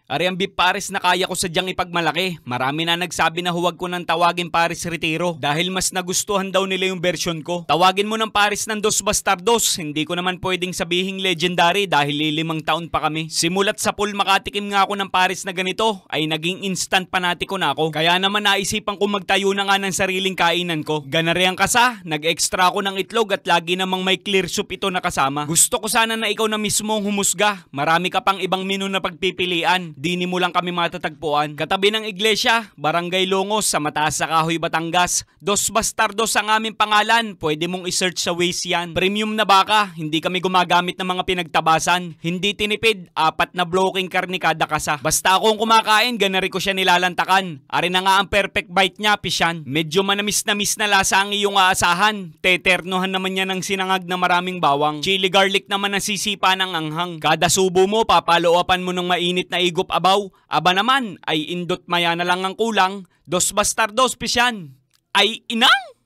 Ari ang beef pares na kaya ko sadyang ipagmalaki. Marami na nagsabi na huwag ko nang tawagin pares retiro dahil mas nagustuhan daw nila yung version ko. Tawagin mo ng pares ng Dos Bastardos. Hindi ko naman pwedeng sabihing legendary dahil 5 taon pa kami. Simulat sa pool makatikim nga ako ng pares na ganito ay naging instant panatiko na ako. Kaya naman naisipan ko magtayo na nga ng sariling kainan ko. Ganari ang kasa, nag-extra ako ng itlog at lagi namang may clear soup ito na kasama. Gusto ko sana na ikaw na mismo ang humusga. Marami ka pang ibang menu na pagpipilian. Dini mo lang kami matatagpuan. Katabi ng iglesia, Barangay Longos sa Mataas sa Kahoy, Batangas. Dos Bastardos ang aming pangalan. Pwede mong i-search sa Waze yan. Premium na baka, hindi kami gumagamit ng mga pinagtabasan. Hindi tinipid, 4 na bloking karni kada kasa. Basta akong kumakain, ganari ko siya nilalantakan. Ari na nga ang perfect bite niya, pisyan. Medyo manamis-namis na lasa ang iyong aasahan. Teternohan naman niya ng sinangag na maraming bawang. Chili garlic naman ang sisipa ng anghang. Kada subo mo, papalo-upan mo ng mainit na igop abaw. Aba naman, ay indot maya na lang ang kulang. Dos Bastardos, pisyan. Ay inang!